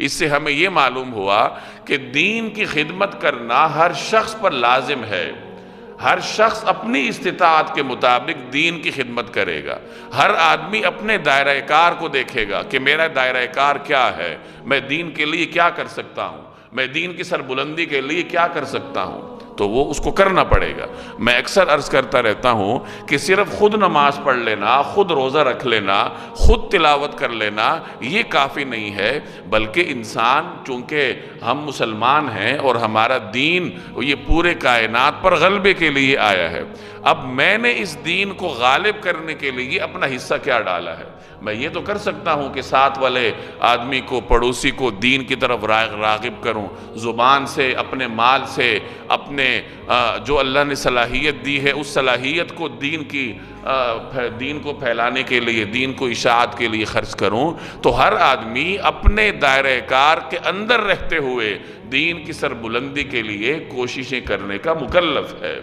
اس سے ہمیں یہ معلوم ہوا کہ دین کی خدمت کرنا ہر شخص پر لازم ہے۔ ہر شخص اپنی استطاعت کے مطابق دین کی خدمت کرے گا۔ ہر آدمی اپنے دائرہ کار کو دیکھے گا کہ میرا دائرہ کار کیا ہے، میں دین کے لیے کیا کر سکتا ہوں، میں دین کی سربلندی کے لیے کیا کر سکتا ہوں، تو وہ اس کو کرنا پڑے گا۔ میں اکثر عرض کرتا رہتا ہوں کہ صرف خود نماز پڑھ لینا، خود روزہ رکھ لینا، خود تلاوت کر لینا یہ کافی نہیں ہے، بلکہ انسان چونکہ ہم مسلمان ہیں اور ہمارا دین یہ پورے کائنات پر غلبے کے لیے آیا ہے، اب میں نے اس دین کو غالب کرنے کے لیے اپنا حصہ کیا ڈالا ہے۔ میں یہ تو کر سکتا ہوں کہ ساتھ والے آدمی کو، پڑوسی کو دین کی طرف راغب کروں، زبان سے، اپنے مال سے، اپنے جو اللہ نے صلاحیت دی ہے اس صلاحیت کو دین کو پھیلانے کے لیے، دین کو اشاعت کے لیے خرچ کروں، تو ہر آدمی اپنے دائرہ کار کے اندر رہتے ہوئے دین کی سربلندی کے لیے کوششیں کرنے کا مکلف ہے۔